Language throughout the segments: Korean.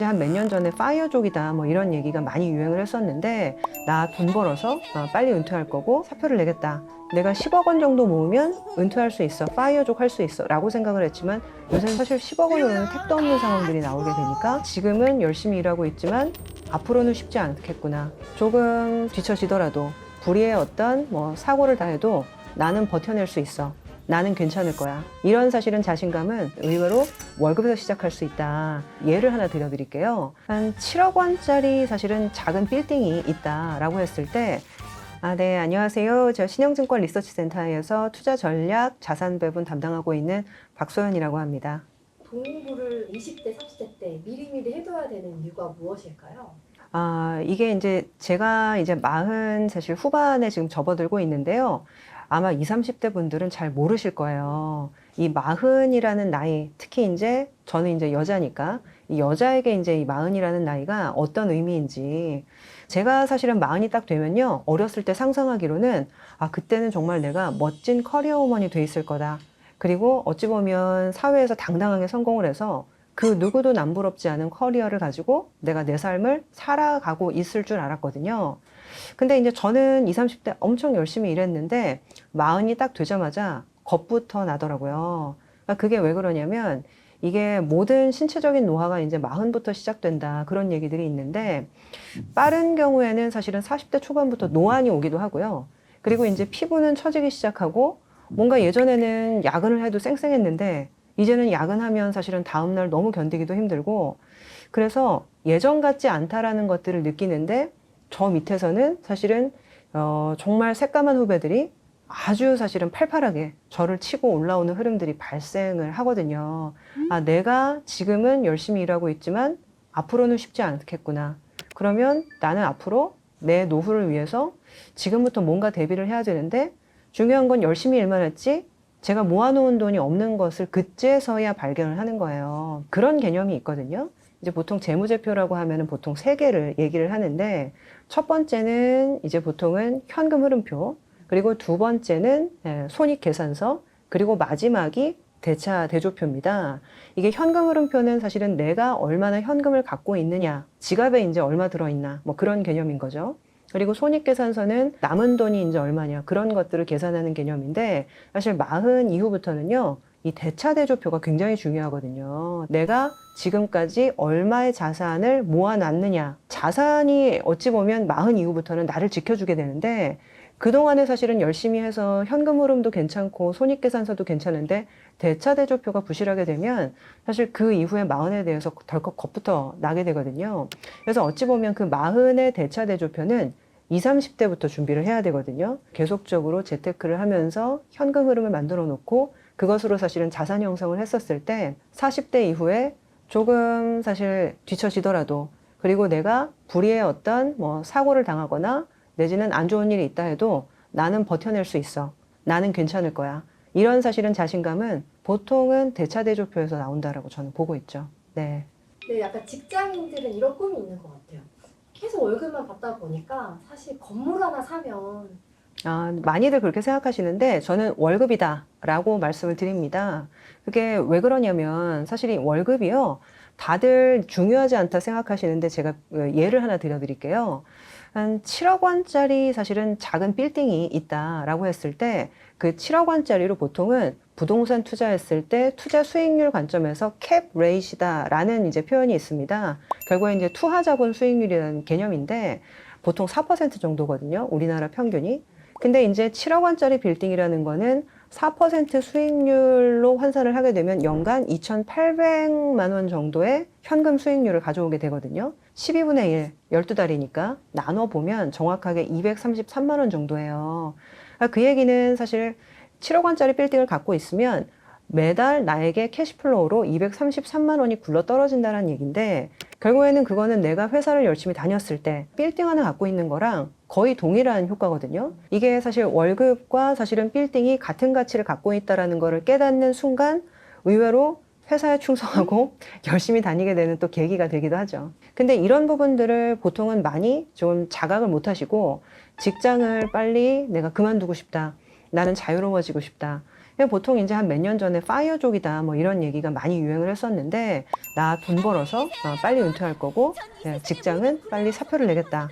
한 몇 년 전에 파이어족이다 뭐 이런 얘기가 많이 유행을 했었는데, 나 돈 벌어서 빨리 은퇴할 거고 사표를 내겠다, 내가 10억 원 정도 모으면 은퇴할 수 있어, 파이어족 할 수 있어 라고 생각을 했지만, 요새는 사실 10억 원으로는 택도 없는 상황들이 나오게 되니까 지금은 열심히 일하고 있지만 앞으로는 쉽지 않겠구나, 조금 뒤처지더라도 불의의 어떤 사고를 당해도 나는 버텨낼 수 있어, 나는 괜찮을 거야, 이런 사실은 자신감은 의외로 월급에서 시작할 수 있다. 예를 하나 들어드릴게요. 한 7억 원짜리 사실은 작은 빌딩이 있다라고 했을 때, 네, 안녕하세요. 저 신영증권 리서치센터에서 투자 전략 자산 배분 담당하고 있는 박소연이라고 합니다. 돈 공부를 20대, 30대 때 미리미리 해둬야 되는 이유가 무엇일까요? 이게 이제 제가 이제 40 사실 후반에 지금 접어들고 있는데요. 아마 20, 30대 분들은 잘 모르실 거예요. 이 40이라는 나이, 특히 이제 저는 이제 여자니까 이 여자에게 이제 이 40이라는 나이가 어떤 의미인지, 제가 사실은 40이 딱 되면요, 어렸을 때 상상하기로는 그때는 정말 내가 멋진 커리어 우먼이 돼 있을 거다. 그리고 어찌 보면 사회에서 당당하게 성공을 해서 그 누구도 남부럽지 않은 커리어를 가지고 내가 내 삶을 살아가고 있을 줄 알았거든요. 근데 이제 저는 20, 30대 엄청 열심히 일했는데 40이 딱 되자마자 겁부터 나더라고요. 그러니까 그게 왜 그러냐면, 이게 모든 신체적인 노화가 이제 40부터 시작된다, 그런 얘기들이 있는데, 빠른 경우에는 사실은 40대 초반부터 노안이 오기도 하고요. 그리고 이제 피부는 처지기 시작하고, 뭔가 예전에는 야근을 해도 쌩쌩했는데 이제는 야근하면 사실은 다음날 너무 견디기도 힘들고, 그래서 예전 같지 않다라는 것들을 느끼는데, 저 밑에서는 사실은 정말 새까만 후배들이 아주 사실은 팔팔하게 저를 치고 올라오는 흐름들이 발생을 하거든요. 내가 지금은 열심히 일하고 있지만 앞으로는 쉽지 않겠구나. 그러면 나는 앞으로 내 노후를 위해서 지금부터 뭔가 대비를 해야 되는데, 중요한 건 열심히 일만 했지 제가 모아놓은 돈이 없는 것을 그제서야 발견을 하는 거예요. 그런 개념이 있거든요. 이제 보통 재무제표라고 하면은 보통 세 개를 얘기를 하는데, 첫 번째는 이제 보통은 현금 흐름표, 그리고 두 번째는 손익계산서, 그리고 마지막이 대차 대조표입니다. 이게 현금 흐름표는 사실은 내가 얼마나 현금을 갖고 있느냐, 지갑에 이제 얼마 들어있나, 뭐 그런 개념인 거죠. 그리고 손익계산서는 남은 돈이 이제 얼마냐, 그런 것들을 계산하는 개념인데, 사실 40 이후부터는요, 이 대차대조표가 굉장히 중요하거든요. 내가 지금까지 얼마의 자산을 모아놨느냐. 자산이 어찌 보면 40 이후부터는 나를 지켜주게 되는데, 그동안에 사실은 열심히 해서 현금 흐름도 괜찮고 손익계산서도 괜찮은데 대차대조표가 부실하게 되면 사실 그 이후에 40에 대해서 덜컥 겁부터 나게 되거든요. 그래서 어찌 보면 그 40의 대차대조표는 20, 30대부터 준비를 해야 되거든요. 계속적으로 재테크를 하면서 현금 흐름을 만들어 놓고 그것으로 사실은 자산 형성을 했었을 때 40대 이후에 조금 사실 뒤처지더라도, 그리고 내가 불의의 어떤 사고를 당하거나 내지는 안 좋은 일이 있다 해도 나는 버텨낼 수 있어, 나는 괜찮을 거야, 이런 사실은 자신감은 보통은 대차대조표에서 나온다라고 저는 보고 있죠. 네. 네, 약간 직장인들은 이런 꿈이 있는 것 같아요. 계속 월급만 받다 보니까 사실 건물 하나 사면 많이들 그렇게 생각하시는데 저는 월급이다 라고 말씀을 드립니다. 그게 왜 그러냐면, 사실 이 월급이요, 다들 중요하지 않다 생각하시는데 제가 예를 하나 드릴게요. 한 7억 원짜리 사실은 작은 빌딩이 있다라고 했을 때, 그 7억 원짜리로 보통은 부동산 투자했을 때 투자 수익률 관점에서 캡 레이시다라는 이제 표현이 있습니다. 결국에 이제 투하 자본 수익률이라는 개념인데 보통 4% 정도거든요, 우리나라 평균이. 근데 이제 7억 원짜리 빌딩이라는 거는 4% 수익률로 환산을 하게 되면 연간 2,800만 원 정도의 현금 수익률을 가져오게 되거든요. 12분의 1, 12달이니까 나눠보면 정확하게 233만 원 정도예요. 그 얘기는 사실 7억 원짜리 빌딩을 갖고 있으면 매달 나에게 캐시플로우로 233만 원이 굴러 떨어진다는 얘기인데, 결국에는 그거는 내가 회사를 열심히 다녔을 때 빌딩 하나 갖고 있는 거랑 거의 동일한 효과거든요. 이게 사실 월급과 사실은 빌딩이 같은 가치를 갖고 있다는 거를 깨닫는 순간 의외로 회사에 충성하고 열심히 다니게 되는 또 계기가 되기도 하죠. 근데 이런 부분들을 보통은 많이 좀 자각을 못 하시고, 직장을 빨리 내가 그만두고 싶다, 나는 자유로워지고 싶다, 보통 이제 한 몇 년 전에 파이어족이다 뭐 이런 얘기가 많이 유행을 했었는데, 나 돈 벌어서 빨리 은퇴할 거고 직장은 빨리 사표를 내겠다.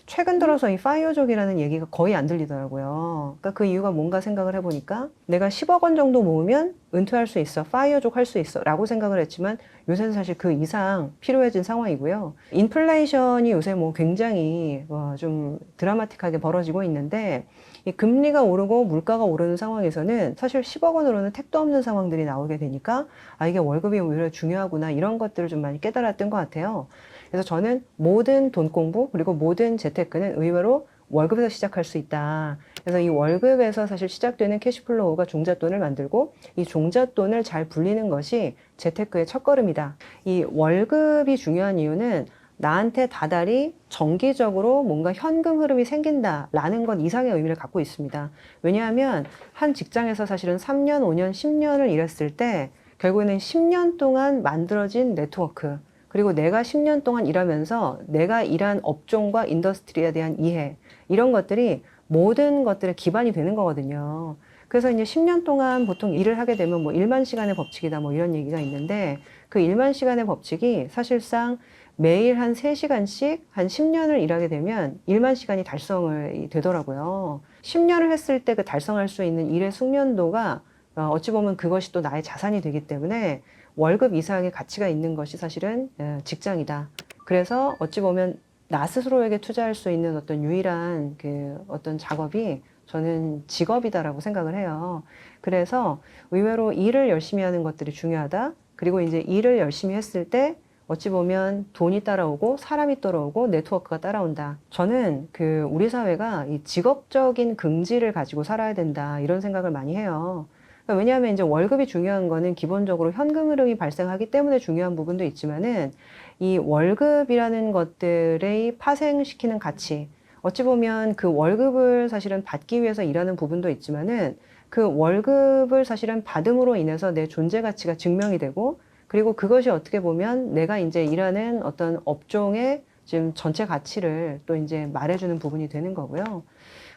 최근 들어서 이 파이어족이라는 얘기가 거의 안 들리더라고요. 그러니까 그 이유가 뭔가 생각을 해보니까, 내가 10억 원 정도 모으면 은퇴할 수 있어, 파이어족 할 수 있어 라고 생각을 했지만, 요새는 사실 그 이상 필요해진 상황이고요. 인플레이션이 요새 뭐 굉장히 좀 드라마틱하게 벌어지고 있는데, 이 금리가 오르고 물가가 오르는 상황에서는 사실 10억 원으로는 택도 없는 상황들이 나오게 되니까, 이게 월급이 오히려 중요하구나, 이런 것들을 좀 많이 깨달았던 것 같아요. 그래서 저는 모든 돈 공부 그리고 모든 재테크는 의외로 월급에서 시작할 수 있다. 그래서 이 월급에서 사실 시작되는 캐시플로우가 종잣돈을 만들고, 이 종잣돈을 잘 불리는 것이 재테크의 첫걸음이다. 이 월급이 중요한 이유는 나한테 다달이 정기적으로 뭔가 현금 흐름이 생긴다라는 것 이상의 의미를 갖고 있습니다. 왜냐하면 한 직장에서 사실은 3년, 5년, 10년을 일했을 때 결국에는 10년 동안 만들어진 네트워크, 그리고 내가 10년 동안 일하면서 내가 일한 업종과 인더스트리에 대한 이해, 이런 것들이 모든 것들의 기반이 되는 거거든요. 그래서 이제 10년 동안 보통 일을 하게 되면 뭐 1만 시간의 법칙이다 뭐 이런 얘기가 있는데, 그 1만 시간의 법칙이 사실상 매일 한 3시간씩 한 10년을 일하게 되면 1만 시간이 달성이 되더라고요. 10년을 했을 때 그 달성할 수 있는 일의 숙련도가 어찌 보면 그것이 또 나의 자산이 되기 때문에 월급 이상의 가치가 있는 것이 사실은 직장이다. 그래서 어찌 보면 나 스스로에게 투자할 수 있는 어떤 유일한 그 어떤 작업이 저는 직업이다라고 생각을 해요. 그래서 의외로 일을 열심히 하는 것들이 중요하다. 그리고 이제 일을 열심히 했을 때 어찌 보면 돈이 따라오고 사람이 따라오고 네트워크가 따라온다. 저는 그 우리 사회가 이 직업적인 긍지를 가지고 살아야 된다, 이런 생각을 많이 해요. 왜냐하면 이제 월급이 중요한 거는 기본적으로 현금 흐름이 발생하기 때문에 중요한 부분도 있지만은, 이 월급이라는 것들의 파생시키는 가치, 어찌 보면 그 월급을 사실은 받기 위해서 일하는 부분도 있지만은, 그 월급을 사실은 받음으로 인해서 내 존재 가치가 증명이 되고, 그리고 그것이 어떻게 보면 내가 이제 일하는 어떤 업종의 지금 전체 가치를 또 이제 말해주는 부분이 되는 거고요.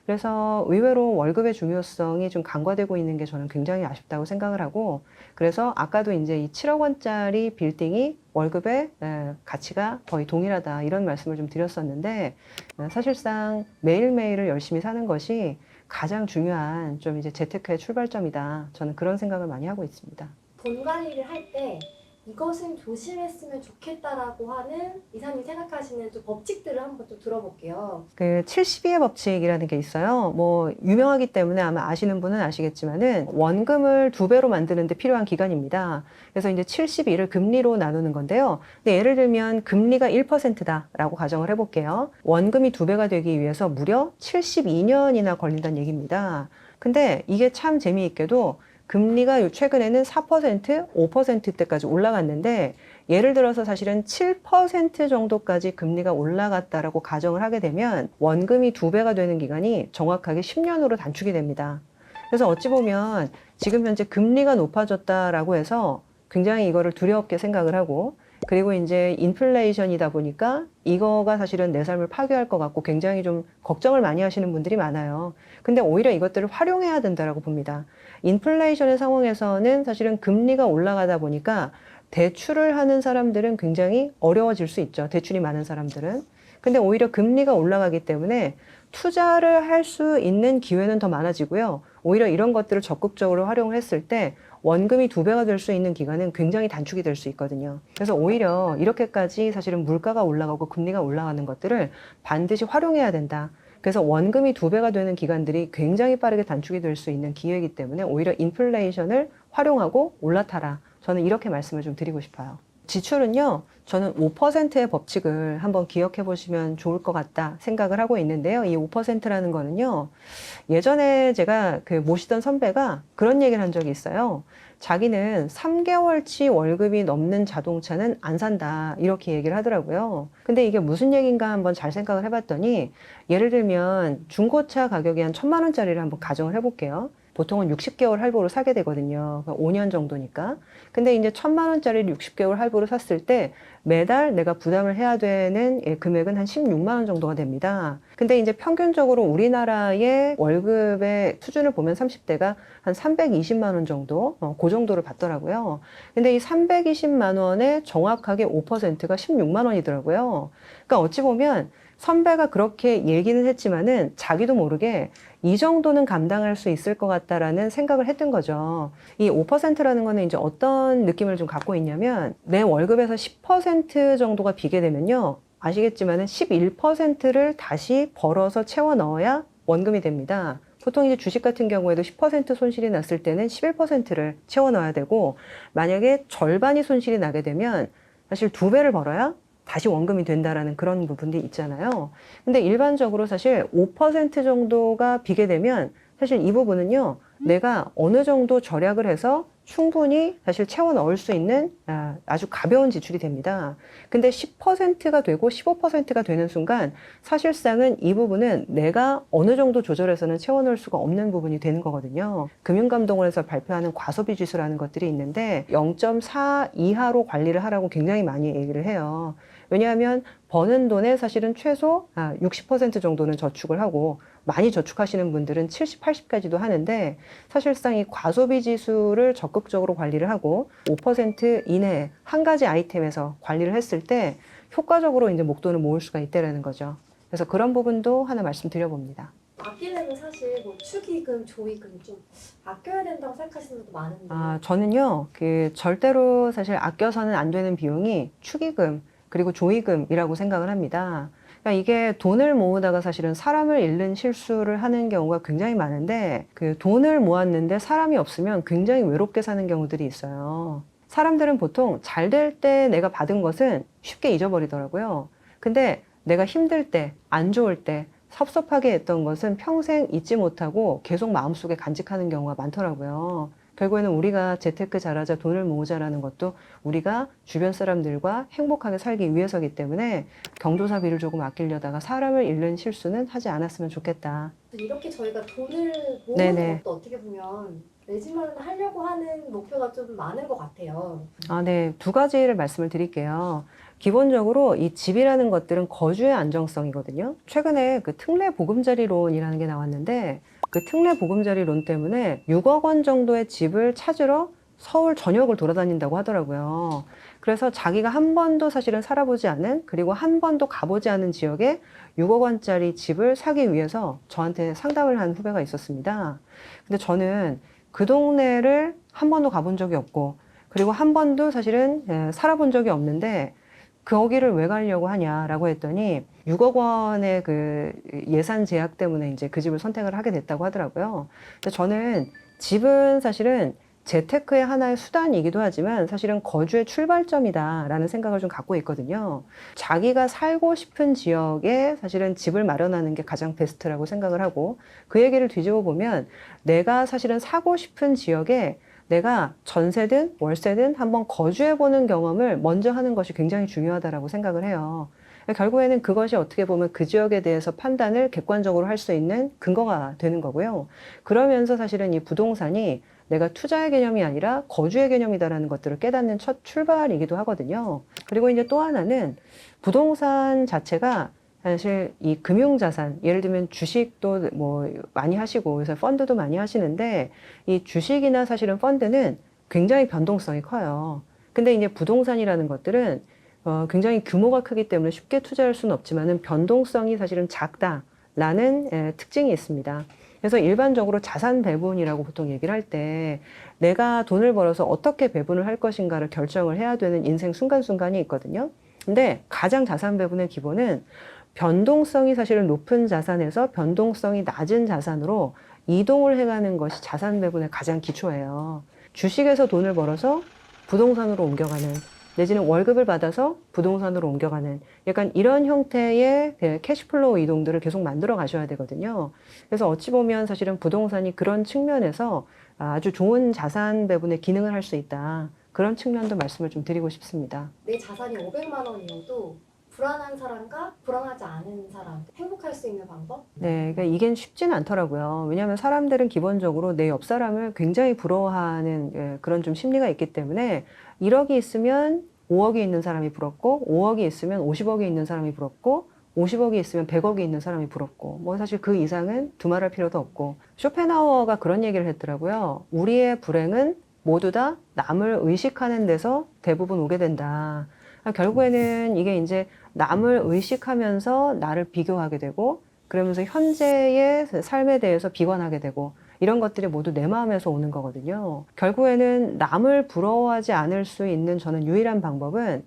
그래서 의외로 월급의 중요성이 좀 간과되고 있는 게 저는 굉장히 아쉽다고 생각을 하고, 그래서 아까도 이제 이 7억 원짜리 빌딩이 월급의 가치가 거의 동일하다, 이런 말씀을 좀 드렸었는데, 사실상 매일매일을 열심히 사는 것이 가장 중요한 좀 이제 재테크의 출발점이다. 저는 그런 생각을 많이 하고 있습니다. 돈 관리를 할 때 이것은 조심했으면 좋겠다라고 하는 이사님 생각하시는 좀 법칙들을 한번 좀 들어볼게요. 그 72의 법칙이라는 게 있어요. 뭐 유명하기 때문에 아마 아시는 분은 아시겠지만은, 원금을 2배로 만드는 데 필요한 기간입니다. 그래서 이제 72를 금리로 나누는 건데요. 근데 예를 들면 금리가 1%다라고 가정을 해볼게요. 원금이 2배가 되기 위해서 무려 72년이나 걸린다는 얘기입니다. 근데 이게 참 재미있게도 금리가 최근에는 4%, 5%대까지 올라갔는데, 예를 들어서 사실은 7% 정도까지 금리가 올라갔다라고 가정을 하게 되면 원금이 2배가 되는 기간이 정확하게 10년으로 단축이 됩니다. 그래서 어찌 보면 지금 현재 금리가 높아졌다라고 해서 굉장히 이거를 두렵게 생각을 하고, 그리고 이제 인플레이션이다 보니까 이거가 사실은 내 삶을 파괴할 것 같고 굉장히 좀 걱정을 많이 하시는 분들이 많아요. 근데 오히려 이것들을 활용해야 된다라고 봅니다. 인플레이션의 상황에서는 사실은 금리가 올라가다 보니까 대출을 하는 사람들은 굉장히 어려워질 수 있죠. 대출이 많은 사람들은. 근데 오히려 금리가 올라가기 때문에 투자를 할 수 있는 기회는 더 많아지고요. 오히려 이런 것들을 적극적으로 활용을 했을 때 원금이 2배가 될 수 있는 기간은 굉장히 단축이 될 수 있거든요. 그래서 오히려 이렇게까지 사실은 물가가 올라가고 금리가 올라가는 것들을 반드시 활용해야 된다. 그래서 원금이 2배가 되는 기간들이 굉장히 빠르게 단축이 될 수 있는 기회이기 때문에 오히려 인플레이션을 활용하고 올라타라. 저는 이렇게 말씀을 좀 드리고 싶어요. 지출은요, 저는 5%의 법칙을 한번 기억해 보시면 좋을 것 같다 생각을 하고 있는데요. 이 5%라는 거는요, 예전에 제가 그 모시던 선배가 그런 얘기를 한 적이 있어요. 자기는 3개월치 월급이 넘는 자동차는 안 산다, 이렇게 얘기를 하더라고요. 근데 이게 무슨 얘기인가 한번 잘 생각을 해봤더니, 예를 들면 중고차 가격이 한 1,000만 원짜리를 한번 가정을 해볼게요. 보통은 60개월 할부로 사게 되거든요. 5년 정도니까. 근데 이제 1,000만 원짜리를 60개월 할부로 샀을 때 매달 내가 부담을 해야 되는 금액은 한 16만 원 정도가 됩니다. 근데 이제 평균적으로 우리나라의 월급의 수준을 보면 30대가 한 320만 원 정도, 그 정도를 받더라고요. 근데 이 320만 원에 정확하게 5%가 16만 원이더라고요. 그러니까 어찌 보면 선배가 그렇게 얘기는 했지만은 자기도 모르게 이 정도는 감당할 수 있을 것 같다라는 생각을 했던 거죠. 이 5%라는 거는 이제 어떤 느낌을 좀 갖고 있냐면 내 월급에서 10% 정도가 비게 되면요. 아시겠지만은 11%를 다시 벌어서 채워 넣어야 원금이 됩니다. 보통 이제 주식 같은 경우에도 10% 손실이 났을 때는 11%를 채워 넣어야 되고 만약에 절반이 손실이 나게 되면 사실 2배를 벌어야 다시 원금이 된다라는 그런 부분들이 있잖아요. 근데 일반적으로 사실 5% 정도가 비게 되면 사실 이 부분은요, 내가 어느 정도 절약을 해서 충분히 사실 채워 넣을 수 있는 아주 가벼운 지출이 됩니다. 근데 10%가 되고 15%가 되는 순간 사실상은 이 부분은 내가 어느 정도 조절해서는 채워 넣을 수가 없는 부분이 되는 거거든요. 금융감독원에서 발표하는 과소비 지수라는 것들이 있는데 0.4 이하로 관리를 하라고 굉장히 많이 얘기를 해요. 왜냐하면 버는 돈의 사실은 최소 60% 정도는 저축을 하고 많이 저축하시는 분들은 70, 80까지도 하는데 사실상 이 과소비 지수를 적극적으로 관리를 하고 5% 이내 한 가지 아이템에서 관리를 했을 때 효과적으로 이제 목돈을 모을 수가 있다라는 거죠. 그래서 그런 부분도 하나 말씀드려봅니다. 아끼려면 사실 뭐 축의금, 조의금 좀 아껴야 된다고 생각하시는 분도 많은데 저는요, 절대로 사실 아껴서는 안 되는 비용이 축의금, 그리고 조의금이라고 생각을 합니다. 그러니까 이게 돈을 모으다가 사실은 사람을 잃는 실수를 하는 경우가 굉장히 많은데 그 돈을 모았는데 사람이 없으면 굉장히 외롭게 사는 경우들이 있어요. 사람들은 보통 잘 될 때 내가 받은 것은 쉽게 잊어버리더라고요. 근데 내가 힘들 때, 안 좋을 때, 섭섭하게 했던 것은 평생 잊지 못하고 계속 마음속에 간직하는 경우가 많더라고요. 결국에는 우리가 재테크 잘하자, 돈을 모으자라는 것도 우리가 주변 사람들과 행복하게 살기 위해서이기 때문에 경조사비를 조금 아끼려다가 사람을 잃는 실수는 하지 않았으면 좋겠다. 이렇게 저희가 돈을 모으는 네네. 것도 어떻게 보면 내 집 마련을 하려고 하는 목표가 좀 많은 것 같아요. 네. 2가지를 말씀을 드릴게요. 기본적으로 이 집이라는 것들은 거주의 안정성이거든요. 최근에 그 특례 보금자리론이라는 게 나왔는데 그 특례 보금자리론 때문에 6억 원 정도의 집을 찾으러 서울 전역을 돌아다닌다고 하더라고요. 그래서 자기가 한 번도 사실은 살아보지 않은 그리고 한 번도 가보지 않은 지역에 6억 원짜리 집을 사기 위해서 저한테 상담을 한 후배가 있었습니다. 근데 저는 그 동네를 한 번도 가본 적이 없고 그리고 한 번도 사실은 살아본 적이 없는데 거기를 왜 가려고 하냐라고 했더니 6억 원의 그 예산 제약 때문에 이제 그 집을 선택을 하게 됐다고 하더라고요. 근데 저는 집은 사실은 재테크의 하나의 수단이기도 하지만 사실은 거주의 출발점이다라는 생각을 좀 갖고 있거든요. 자기가 살고 싶은 지역에 사실은 집을 마련하는 게 가장 베스트라고 생각을 하고 그 얘기를 뒤집어 보면 내가 사실은 사고 싶은 지역에 내가 전세든 월세든 한번 거주해보는 경험을 먼저 하는 것이 굉장히 중요하다라고 생각을 해요. 결국에는 그것이 어떻게 보면 그 지역에 대해서 판단을 객관적으로 할 수 있는 근거가 되는 거고요. 그러면서 사실은 이 부동산이 내가 투자의 개념이 아니라 거주의 개념이다라는 것들을 깨닫는 첫 출발이기도 하거든요. 그리고 이제 또 하나는 부동산 자체가 사실 이 금융자산, 예를 들면 주식도 뭐 많이 하시고, 그래서 펀드도 많이 하시는데, 이 주식이나 사실은 펀드는 굉장히 변동성이 커요. 근데 이제 부동산이라는 것들은 굉장히 규모가 크기 때문에 쉽게 투자할 수는 없지만은 변동성이 사실은 작다라는 특징이 있습니다. 그래서 일반적으로 자산 배분이라고 보통 얘기를 할 때 내가 돈을 벌어서 어떻게 배분을 할 것인가를 결정을 해야 되는 인생 순간순간이 있거든요. 근데 가장 자산 배분의 기본은 변동성이 사실은 높은 자산에서 변동성이 낮은 자산으로 이동을 해가는 것이 자산 배분의 가장 기초예요. 주식에서 돈을 벌어서 부동산으로 옮겨가는 내지는 월급을 받아서 부동산으로 옮겨가는 약간 이런 형태의 캐시플로우 이동들을 계속 만들어 가셔야 되거든요. 그래서 어찌 보면 사실은 부동산이 그런 측면에서 아주 좋은 자산 배분의 기능을 할 수 있다. 그런 측면도 말씀을 좀 드리고 싶습니다. 내 자산이 500만 원이어도 불안한 사람과 불안하지 않은 사람 행복할 수 있는 방법? 네, 그러니까 이게 쉽지는 않더라고요. 왜냐하면 사람들은 기본적으로 내 옆 사람을 굉장히 부러워하는 그런 좀 심리가 있기 때문에 1억이 있으면 5억이 있는 사람이 부럽고 5억이 있으면 50억이 있는 사람이 부럽고 50억이 있으면 100억이 있는 사람이 부럽고 뭐 사실 그 이상은 두말할 필요도 없고 쇼펜하우어가 그런 얘기를 했더라고요. 우리의 불행은 모두 다 남을 의식하는 데서 대부분 오게 된다. 결국에는 이게 이제 남을 의식하면서 나를 비교하게 되고 그러면서 현재의 삶에 대해서 비관하게 되고 이런 것들이 모두 내 마음에서 오는 거거든요. 결국에는 남을 부러워하지 않을 수 있는 저는 유일한 방법은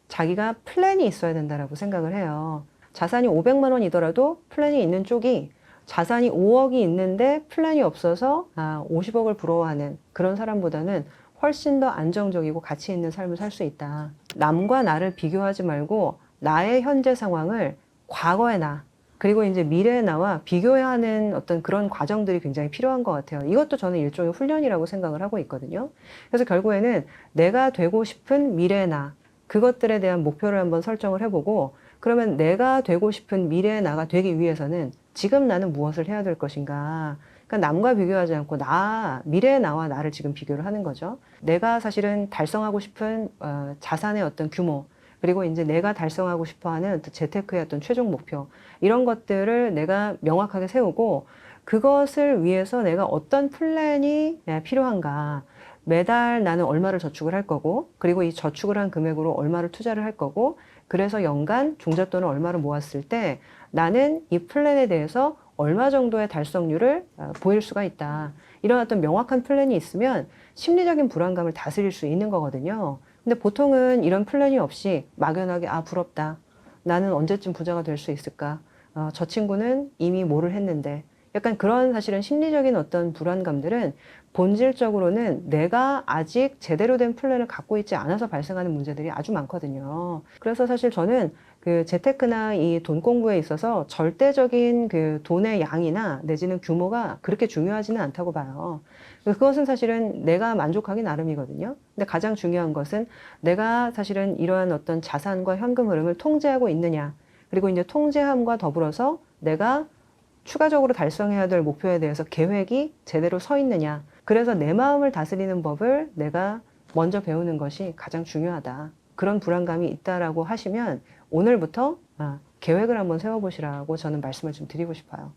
자기가 플랜이 있어야 된다라고 생각을 해요. 자산이 500만 원이더라도 플랜이 있는 쪽이 자산이 5억이 있는데 플랜이 없어서 50억을 부러워하는 그런 사람보다는 훨씬 더 안정적이고 가치 있는 삶을 살 수 있다. 남과 나를 비교하지 말고 나의 현재 상황을 과거의 나 그리고 이제 미래의 나와 비교해야 하는 어떤 그런 과정들이 굉장히 필요한 것 같아요. 이것도 저는 일종의 훈련이라고 생각을 하고 있거든요. 그래서 결국에는 내가 되고 싶은 미래의 나 그것들에 대한 목표를 한번 설정을 해보고 그러면 내가 되고 싶은 미래의 나가 되기 위해서는 지금 나는 무엇을 해야 될 것인가. 그러니까 남과 비교하지 않고 미래의 나와 나를 지금 비교를 하는 거죠. 내가 사실은 달성하고 싶은 자산의 어떤 규모, 그리고 이제 내가 달성하고 싶어 하는 재테크의 어떤 최종 목표, 이런 것들을 내가 명확하게 세우고 그것을 위해서 내가 어떤 플랜이 필요한가. 매달 나는 얼마를 저축을 할 거고, 그리고 이 저축을 한 금액으로 얼마를 투자를 할 거고, 그래서 연간 종잣돈을 얼마를 모았을 때 나는 이 플랜에 대해서 얼마 정도의 달성률을 보일 수가 있다. 이런 어떤 명확한 플랜이 있으면 심리적인 불안감을 다스릴 수 있는 거거든요. 근데 보통은 이런 플랜이 없이 막연하게 부럽다. 나는 언제쯤 부자가 될 수 있을까? 저 친구는 이미 뭐를 했는데. 약간 그런 사실은 심리적인 어떤 불안감들은 본질적으로는 내가 아직 제대로 된 플랜을 갖고 있지 않아서 발생하는 문제들이 아주 많거든요. 그래서 사실 저는 그 재테크나 이 돈 공부에 있어서 절대적인 그 돈의 양이나 내지는 규모가 그렇게 중요하지는 않다고 봐요. 그것은 사실은 내가 만족하기 나름이거든요. 근데 가장 중요한 것은 내가 사실은 이러한 어떤 자산과 현금 흐름을 통제하고 있느냐. 그리고 이제 통제함과 더불어서 내가 추가적으로 달성해야 될 목표에 대해서 계획이 제대로 서 있느냐. 그래서 내 마음을 다스리는 법을 내가 먼저 배우는 것이 가장 중요하다. 그런 불안감이 있다라고 하시면 오늘부터 계획을 한번 세워보시라고 저는 말씀을 좀 드리고 싶어요.